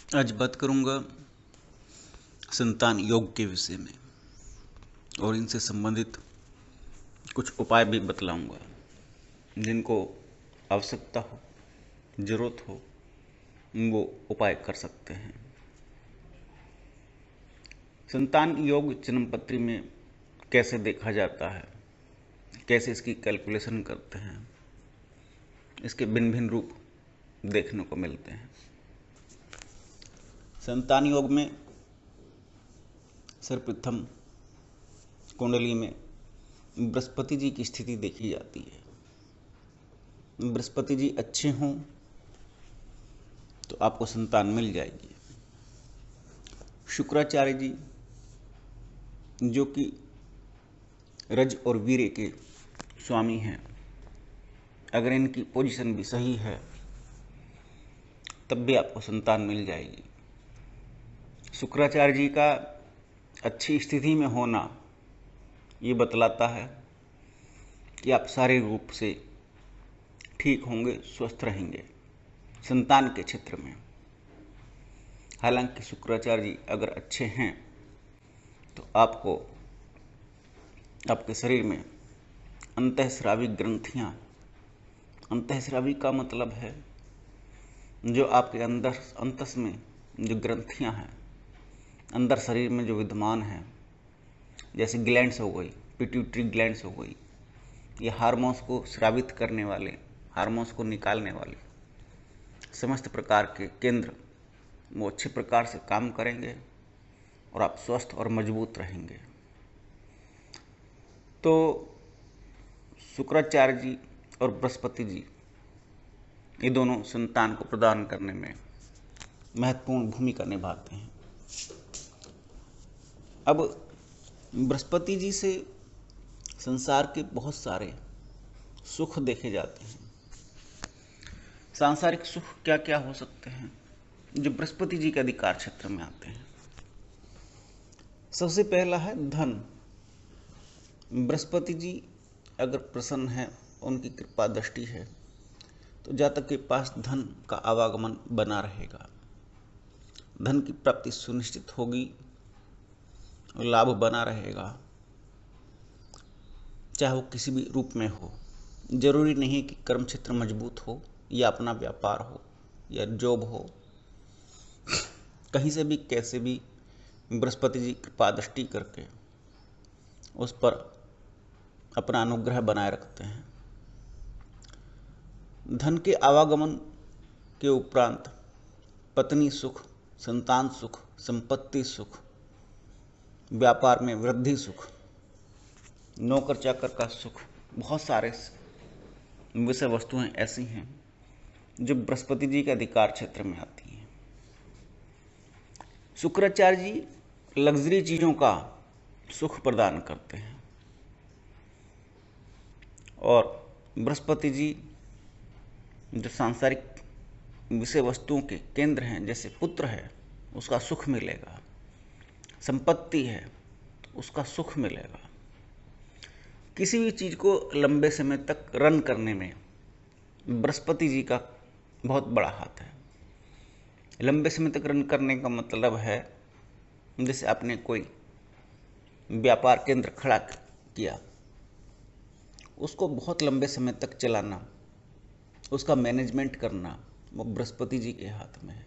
आज बात करूंगा संतान योग के विषय में और इनसे संबंधित कुछ उपाय भी बतलाऊंगा जिनको आवश्यकता हो, जरूरत हो, वो उपाय कर सकते हैं। संतान योग जन्मपत्री में कैसे देखा जाता है, कैसे इसकी कैलकुलेशन करते हैं, इसके भिन्न भिन्न रूप देखने को मिलते हैं। संतान योग में सर्वप्रथम कुंडली में बृहस्पति जी की स्थिति देखी जाती है। बृहस्पति जी अच्छे हों तो आपको संतान मिल जाएगी। शुक्राचार्य जी जो कि रज और वीर्य के स्वामी हैं, अगर इनकी पोजीशन भी सही है तब भी आपको संतान मिल जाएगी। शुक्राचार्य जी का अच्छी स्थिति में होना ये बतलाता है कि आप शारीरिक रूप से ठीक होंगे, स्वस्थ रहेंगे संतान के क्षेत्र में। हालांकि शुक्राचार्य जी अगर अच्छे हैं तो आपको आपके शरीर में अंतःस्रावी ग्रंथियां, अंतःस्रावी का मतलब है जो आपके अंदर अंतस में जो ग्रंथियां हैं अंदर शरीर में जो विद्यमान हैं, जैसे ग्लैंड्स हो गई, पिट्यूटरी ग्लैंड्स हो गई, ये हार्मोन्स को स्रावित करने वाले, हार्मोन्स को निकालने वाले समस्त प्रकार के केंद्र वो अच्छे प्रकार से काम करेंगे और आप स्वस्थ और मजबूत रहेंगे। तो शुक्राचार्य जी और बृहस्पति जी ये दोनों संतान को प्रदान करने में महत्वपूर्ण भूमिका निभाते हैं। अब बृहस्पति जी से संसार के बहुत सारे सुख देखे जाते हैं। सांसारिक सुख क्या क्या हो सकते हैं जो बृहस्पति जी के अधिकार क्षेत्र में आते हैं। सबसे पहला है धन। बृहस्पति जी अगर प्रसन्न है, उनकी कृपा दृष्टि है तो जातक के पास धन का आवागमन बना रहेगा, धन की प्राप्ति सुनिश्चित होगी, लाभ बना रहेगा, चाहे वो किसी भी रूप में हो। जरूरी नहीं कि कर्म क्षेत्र मजबूत हो या अपना व्यापार हो या जॉब हो, कहीं से भी कैसे भी बृहस्पति जी कृपा दृष्टि करके उस पर अपना अनुग्रह बनाए रखते हैं। धन के आवागमन के उपरांत पत्नी सुख, संतान सुख, संपत्ति सुख, व्यापार में वृद्धि सुख, नौकर चाकर का सुख, बहुत सारे विषय वस्तुएं ऐसी हैं जो बृहस्पति जी के अधिकार क्षेत्र में आती हैं। शुक्राचार्य जी लग्जरी चीज़ों का सुख प्रदान करते हैं और बृहस्पति जी जो सांसारिक विषय वस्तुओं के केंद्र हैं, जैसे पुत्र है उसका सुख मिलेगा, संपत्ति है तो उसका सुख मिलेगा। किसी भी चीज़ को लंबे समय तक रन करने में बृहस्पति जी का बहुत बड़ा हाथ है। लंबे समय तक रन करने का मतलब है जैसे आपने कोई व्यापार केंद्र खड़ा किया, उसको बहुत लंबे समय तक चलाना, उसका मैनेजमेंट करना, वो बृहस्पति जी के हाथ में है।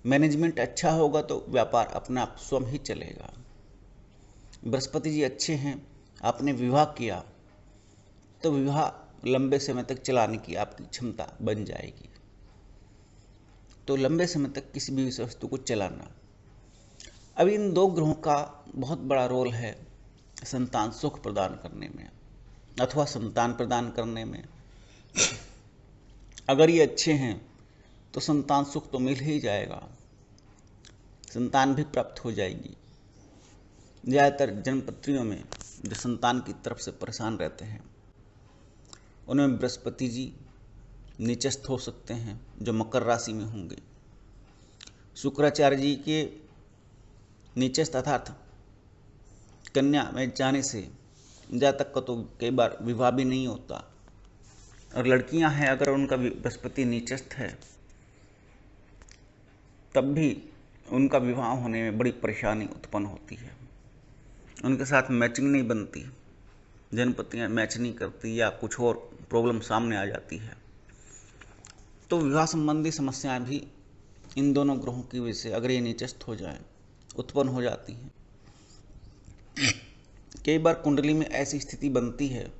मैनेजमेंट अच्छा होगा तो व्यापार अपना आप स्वयं ही चलेगा। बृहस्पति जी अच्छे हैं, आपने विवाह किया तो विवाह लंबे समय तक चलाने की आपकी क्षमता बन जाएगी। तो लंबे समय तक किसी भी विषय वस्तु को चलाना। अब इन दो ग्रहों का बहुत बड़ा रोल है संतान सुख प्रदान करने में अथवा संतान प्रदान करने में। अगर ये अच्छे हैं तो संतान सुख तो मिल ही जाएगा, संतान भी प्राप्त हो जाएगी। ज़्यादातर जन्मपत्रियों में जो संतान की तरफ से परेशान रहते हैं उनमें बृहस्पति जी नीचस्थ हो सकते हैं जो मकर राशि में होंगे। शुक्राचार्य जी के नीचस्थ अर्थात कन्या में जाने से जातक का तो कई बार विवाह भी नहीं होता, और लड़कियां हैं अगर उनका बृहस्पति नीचस्थ है तब भी उनका विवाह होने में बड़ी परेशानी उत्पन्न होती है। उनके साथ मैचिंग नहीं बनती, जन्मपत्तियाँ मैच नहीं करती या कुछ और प्रॉब्लम सामने आ जाती है। तो विवाह संबंधी समस्याएं भी इन दोनों ग्रहों की वजह से, अगर ये नीचस्थ हो जाए, उत्पन्न हो जाती हैं। कई बार कुंडली में ऐसी स्थिति बनती है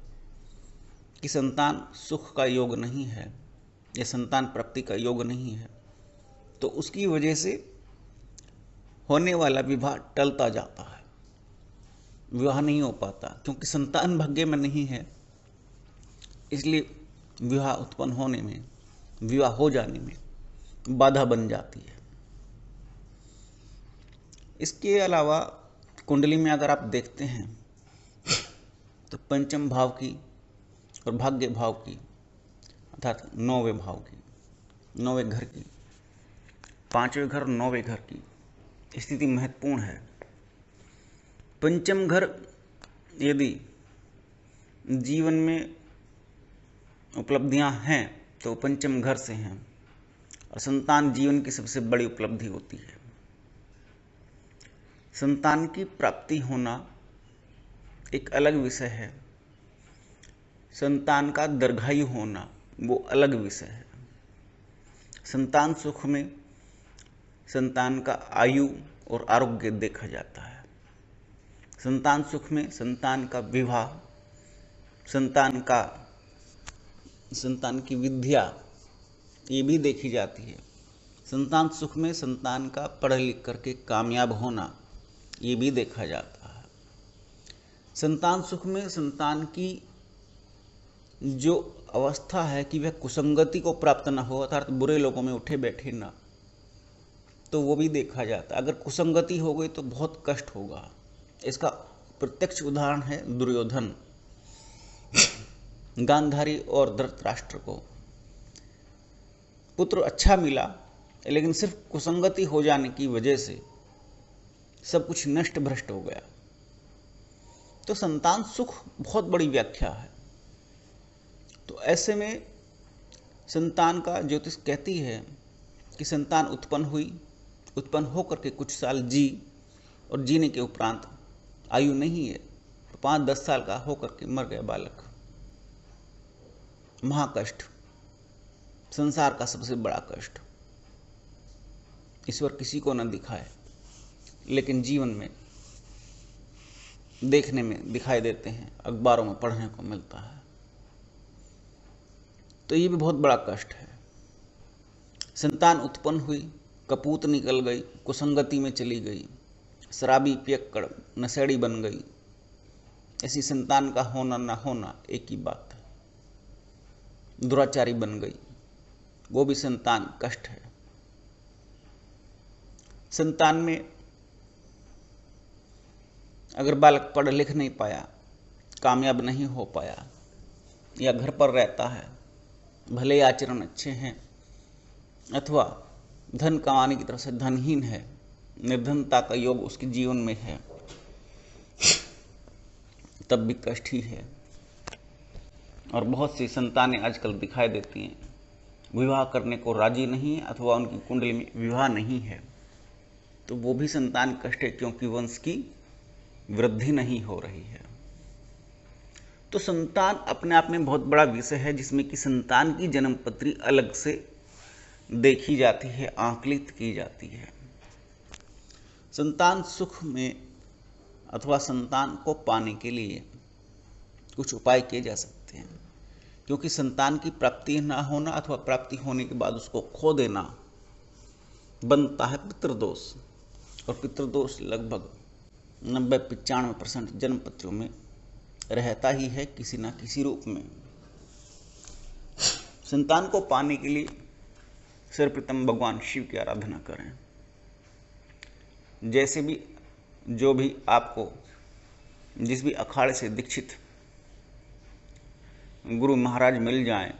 कि संतान सुख का योग नहीं है या संतान प्राप्ति का योग नहीं है, तो उसकी वजह से होने वाला विवाह टलता जाता है, विवाह नहीं हो पाता, क्योंकि संतान भाग्य में नहीं है। इसलिए विवाह उत्पन्न होने में, विवाह हो जाने में बाधा बन जाती है। इसके अलावा कुंडली में अगर आप देखते हैं तो पंचम भाव की और भाग्य भाव की, अर्थात 9वें भाव की, 9वें घर की, 5वें घर, 9वें घर की स्थिति महत्वपूर्ण है। पंचम घर यदि जीवन में उपलब्धियां हैं तो पंचम घर से हैं, और संतान जीवन की सबसे बड़ी उपलब्धि होती है। संतान की प्राप्ति होना एक अलग विषय है, संतान का दीर्घायु होना वो अलग विषय है। संतान सुख में संतान का आयु और आरोग्य देखा जाता है। संतान सुख में संतान का विवाह, संतान की विद्या ये भी देखी जाती है। संतान सुख में संतान का पढ़ लिख करके कामयाब होना ये भी देखा जाता है। संतान सुख में संतान की जो अवस्था है कि वह कुसंगति को प्राप्त न हो, अर्थात बुरे लोगों में उठे बैठे ना, तो वो भी देखा जाता है। अगर कुसंगति हो गई तो बहुत कष्ट होगा। इसका प्रत्यक्ष उदाहरण है दुर्योधन। गांधारी और धृतराष्ट्र को पुत्र अच्छा मिला, लेकिन सिर्फ कुसंगति हो जाने की वजह से सब कुछ नष्ट भ्रष्ट हो गया। तो संतान सुख बहुत बड़ी व्याख्या है। तो ऐसे में संतान का ज्योतिष कहती है कि संतान उत्पन्न हुई, उत्पन्न होकर के कुछ साल जी, और जीने के उपरांत आयु नहीं है तो 5-10 साल का होकर के मर गया बालक। महाकष्ट, संसार का सबसे बड़ा कष्ट। ईश्वर किसी को न दिखाए, लेकिन जीवन में देखने में दिखाई देते हैं, अखबारों में पढ़ने को मिलता है। तो ये भी बहुत बड़ा कष्ट है। संतान उत्पन्न हुई, कपूत निकल गई, कुसंगति में चली गई, शराबी पियक्कड़ नशेड़ी बन गई, ऐसी संतान का होना ना होना एक ही बात है। दुराचारी बन गई, वो भी संतान कष्ट है। संतान में अगर बालक पढ़ लिख नहीं पाया, कामयाब नहीं हो पाया, या घर पर रहता है, भले ही आचरण अच्छे हैं, अथवा धन कमाने की तरफ से धनहीन है, निर्धनता का योग उसके जीवन में है, तब भी कष्ट ही है। और बहुत सी संतानें आजकल दिखाई देती हैं विवाह करने को राजी नहीं है, अथवा उनकी कुंडली में विवाह नहीं है, तो वो भी संतान कष्ट है, क्योंकि वंश की वृद्धि नहीं हो रही है। तो संतान अपने आप में बहुत बड़ा विषय है, जिसमें कि संतान की जन्मपत्री अलग से देखी जाती है, आंकलित की जाती है। संतान सुख में अथवा संतान को पाने के लिए कुछ उपाय किए जा सकते हैं, क्योंकि संतान की प्राप्ति ना होना अथवा प्राप्ति होने के बाद उसको खो देना बनता है पितृदोष। और पितृदोष लगभग 90-95% जन्मपत्रियों में रहता ही है किसी न किसी रूप में। संतान को पाने के लिए सर्वप्रथम भगवान शिव की आराधना करें। जैसे भी जो भी आपको जिस भी अखाड़े से दीक्षित गुरु महाराज मिल जाएं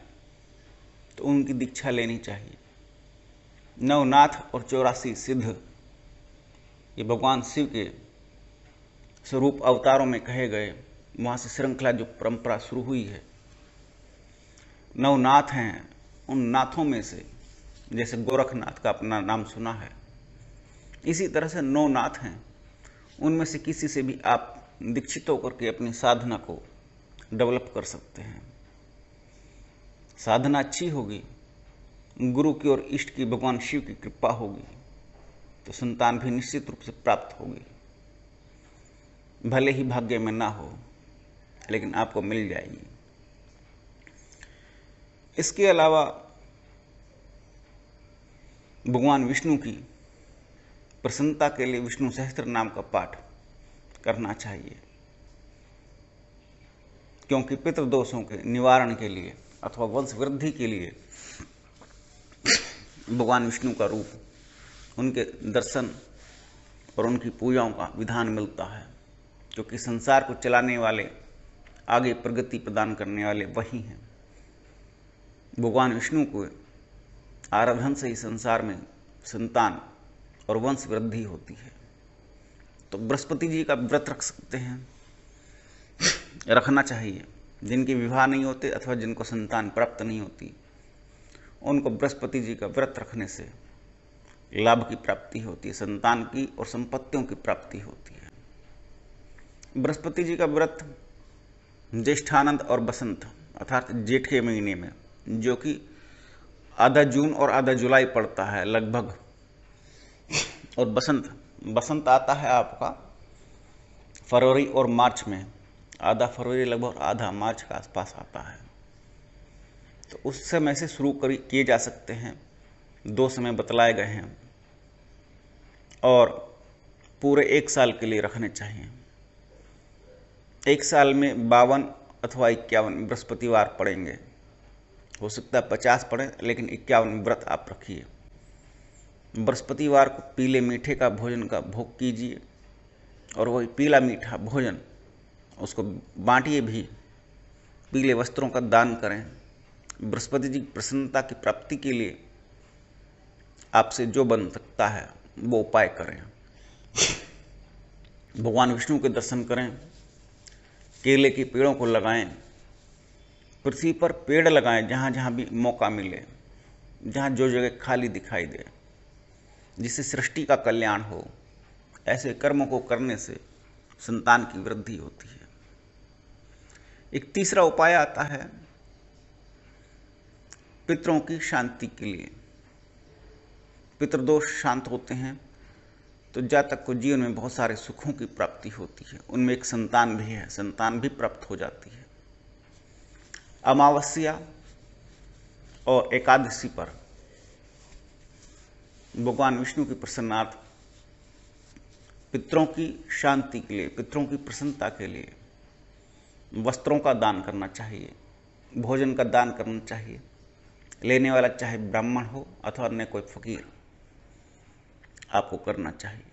तो उनकी दीक्षा लेनी चाहिए। नवनाथ और 84 सिद्ध ये भगवान शिव के स्वरूप अवतारों में कहे गए, वहाँ से श्रृंखला जो परंपरा शुरू हुई है। नवनाथ हैं, उन नाथों में से जैसे गोरखनाथ का अपना नाम सुना है, इसी तरह से 9 नाथ हैं, उनमें से किसी से भी आप दीक्षित होकर के अपनी साधना को डेवलप कर सकते हैं। साधना अच्छी होगी, गुरु की और इष्ट की, भगवान शिव की कृपा होगी तो संतान भी निश्चित रूप से प्राप्त होगी। भले ही भाग्य में ना हो, लेकिन आपको मिल जाएगी। इसके अलावा भगवान विष्णु की प्रसन्नता के लिए विष्णु सहस्त्र नाम का पाठ करना चाहिए, क्योंकि पितृदोषों के निवारण के लिए अथवा वंश वृद्धि के लिए भगवान विष्णु का रूप, उनके दर्शन और उनकी पूजाओं का विधान मिलता है, क्योंकि संसार को चलाने वाले, आगे प्रगति प्रदान करने वाले वही हैं। भगवान विष्णु को आराधन से ही संसार में संतान और वंश वृद्धि होती है। तो बृहस्पति जी का व्रत रख सकते हैं, रखना चाहिए। जिनके विवाह नहीं होते अथवा जिनको संतान प्राप्त नहीं होती, उनको बृहस्पति जी का व्रत रखने से लाभ की प्राप्ति होती है, संतान की और संपत्तियों की प्राप्ति होती है। बृहस्पति जी का व्रत ज्येष्ठानंद और बसंत अर्थात जेठ के महीने में, जो कि आधा जून और आधा जुलाई पड़ता है लगभग, और बसंत आता है आपका फरवरी और मार्च में, आधा फरवरी लगभग आधा मार्च के आसपास आता है। तो उस समय से शुरू किए जा सकते हैं। 2 समय बतलाए गए हैं और पूरे 1 साल के लिए रखने चाहिए। 1 साल में 52 अथवा 51 बृहस्पतिवार पड़ेंगे। हो सकता है 50 पड़े, लेकिन 51 व्रत आप रखिए। बृहस्पतिवार को पीले मीठे का भोजन का भोग कीजिए और वही पीला मीठा भोजन उसको बांटिए भी, पीले वस्त्रों का दान करें। बृहस्पति जी की प्रसन्नता की प्राप्ति के लिए आपसे जो बन सकता है वो उपाय करें। भगवान विष्णु के दर्शन करें, केले के पेड़ों को लगाएं, पृथ्वी पर पेड़ लगाएं जहाँ जहाँ भी मौका मिले, जहाँ जो जगह खाली दिखाई दे, जिससे सृष्टि का कल्याण हो। ऐसे कर्मों को करने से संतान की वृद्धि होती है। एक तीसरा उपाय आता है पितरों की शांति के लिए। पितृदोष शांत होते हैं तो जातक को जीवन में बहुत सारे सुखों की प्राप्ति होती है। उनमें एक संतान भी है, संतान भी प्राप्त हो जाती है। अमावस्या और एकादशी पर भगवान विष्णु की प्रसन्नार्थ पितरों की शांति के लिए, पितरों की प्रसन्नता के लिए वस्त्रों का दान करना चाहिए, भोजन का दान करना चाहिए। लेने वाला चाहे ब्राह्मण हो अथवा अन्य कोई फकीर, आपको करना चाहिए।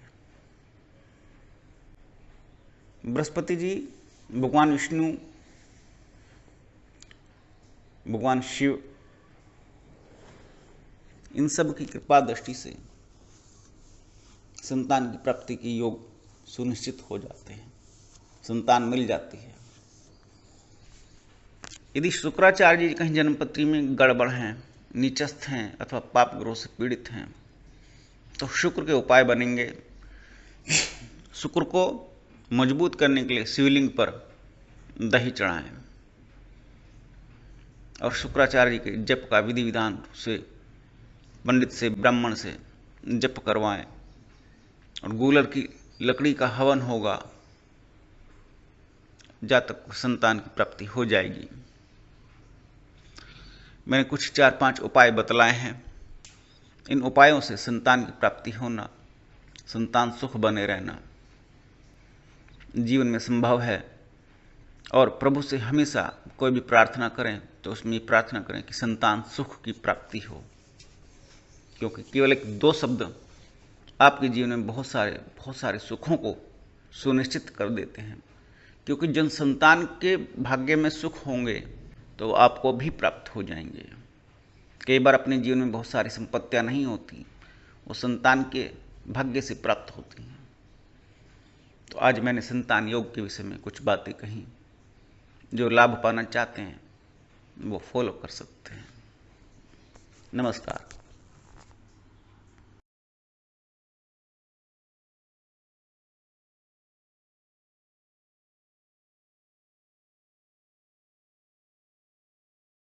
बृहस्पति जी, भगवान विष्णु, भगवान शिव, इन सब की कृपा दृष्टि से संतान की प्राप्ति के योग सुनिश्चित हो जाते हैं, संतान मिल जाती है। यदि शुक्राचार्य जी कहीं जन्मपत्री में गड़बड़ हैं, नीचस्थ हैं अथवा पाप ग्रह से पीड़ित हैं, तो शुक्र के उपाय बनेंगे। शुक्र को मजबूत करने के लिए शिवलिंग पर दही चढ़ाएं और शुक्राचार्य जी के जप का विधि विधान से पंडित से, ब्राह्मण से जप करवाएं और गूलर की लकड़ी का हवन होगा, जातक को संतान की प्राप्ति हो जाएगी। मैंने कुछ 4-5 उपाय बतलाए हैं। इन उपायों से संतान की प्राप्ति होना, संतान सुख बने रहना जीवन में संभव है। और प्रभु से हमेशा कोई भी प्रार्थना करें तो उसमें प्रार्थना करें कि संतान सुख की प्राप्ति हो, क्योंकि केवल 1-2 शब्द आपके जीवन में बहुत सारे सुखों को सुनिश्चित कर देते हैं। क्योंकि जन संतान के भाग्य में सुख होंगे तो आपको भी प्राप्त हो जाएंगे। कई बार अपने जीवन में बहुत सारी संपत्तियां नहीं होती, वो संतान के भाग्य से प्राप्त होती हैं। तो आज मैंने संतान योग के विषय में कुछ बातें कही। जो लाभ पाना चाहते हैं वो फॉलो कर सकते हैं। नमस्कार।